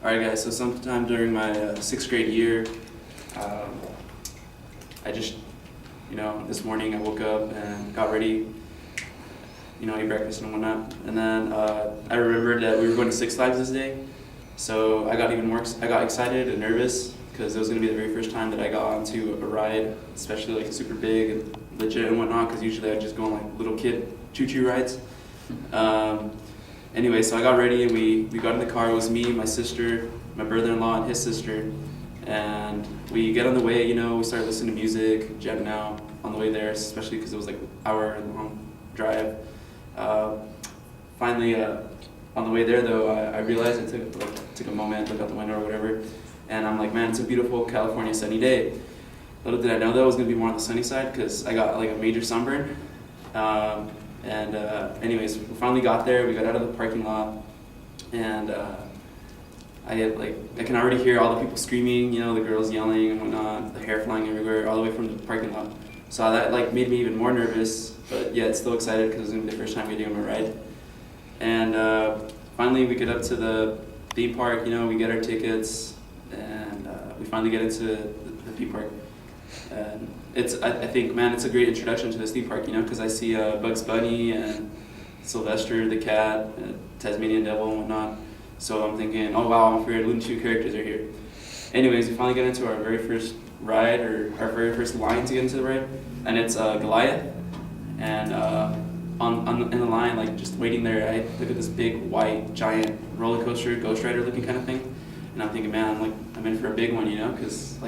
Alright guys, so sometime during my 6th grade year, I just, this morning I woke up and got ready, ate breakfast and whatnot. And then I remembered that we were going to Six Flags this day. So I got excited and nervous because it was going to be the very first time that I got onto a ride, especially like super big and legit and whatnot, because usually I just go on like little kid choo-choo rides. Anyway, so I got ready and we got in the car. It was me, my sister, my brother-in-law, and his sister. And we get on the way, we started listening to music, jamming out on the way there, especially because it was like an hour-long drive. Finally, on the way there though, I realized I took a moment, looked out the window or whatever, and I'm like, man, it's a beautiful California sunny day. Little did I know that it was going to be more on the sunny side because I got like a major sunburn. Anyways, we finally got there. We got out of the parking lot, and I can already hear all the people screaming, the girls yelling and whatnot, the hair flying everywhere, all the way from the parking lot. So that made me even more nervous, but yet still excited because it was gonna be the first time getting on a ride. And finally, we get up to the theme park. We get our tickets, and we finally get into the theme park. And I think, man, it's a great introduction to this theme park, because I see Bugs Bunny and Sylvester the cat, and Tasmanian Devil and whatnot. So I'm thinking, oh wow, my favorite Looney Tunes characters are here. Anyways, we finally get into our very first ride, or our very first line to get into the ride, and it's Goliath. And in the line, just waiting there, I look at this big white giant roller coaster, Ghost Rider looking kind of thing, and I'm thinking, man, I'm in for a big one, because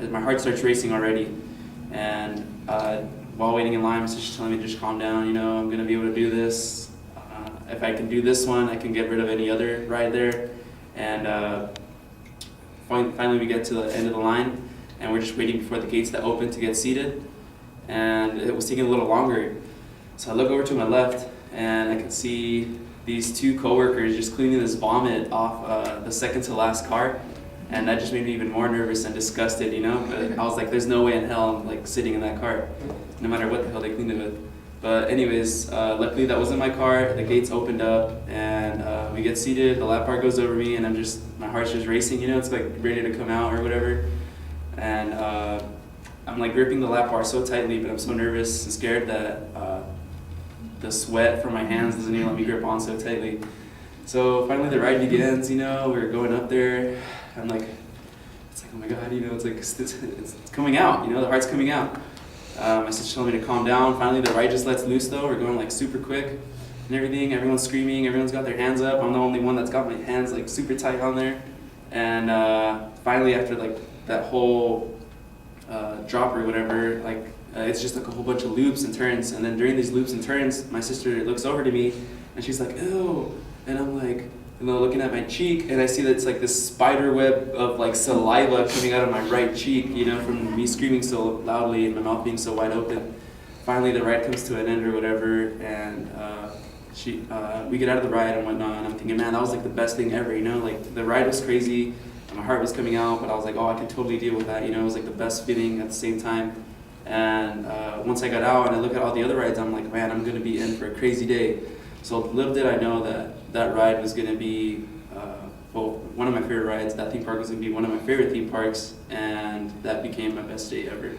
my heart starts racing already. And while waiting in line, my sister's telling me to just calm down, I'm gonna be able to do this. If I can do this one, I can get rid of any other ride there. And finally we get to the end of the line, and we're just waiting for the gates to open to get seated. And it was taking a little longer. So I look over to my left, and I can see these two coworkers just cleaning this vomit off the second to last car. And that just made me even more nervous and disgusted, But I was like, there's no way in hell I'm sitting in that car, no matter what the hell they cleaned it with. But anyways, luckily that wasn't my car. The gates opened up, and we get seated. The lap bar goes over me, and my heart's just racing, It's ready to come out or whatever. And I'm gripping the lap bar so tightly, but I'm so nervous and scared that the sweat from my hands doesn't even let me grip on so tightly. So finally the ride begins, we're going up there. I'm like, oh my God, it's coming out, the heart's coming out. My sister told me to calm down. Finally, the ride just lets loose though. We're going super quick and everything. Everyone's screaming, everyone's got their hands up. I'm the only one that's got my hands super tight on there. And finally, after that whole drop or whatever, it's just a whole bunch of loops and turns. And then during these loops and turns, my sister looks over to me and she's like, ew. And I'm looking at my cheek, and I see that it's this spider web of saliva coming out of my right cheek, from me screaming so loudly and my mouth being so wide open. Finally, the ride comes to an end or whatever, and we get out of the ride and whatnot, and I'm thinking, man, that was the best thing ever, the ride was crazy, and my heart was coming out, but I was like, oh, I can totally deal with that, it was the best feeling at the same time. And once I got out and I look at all the other rides, I'm like, man, I'm gonna be in for a crazy day. So little did I know that ride was going to be, one of my favorite rides. That theme park was going to be one of my favorite theme parks, and that became my best day ever.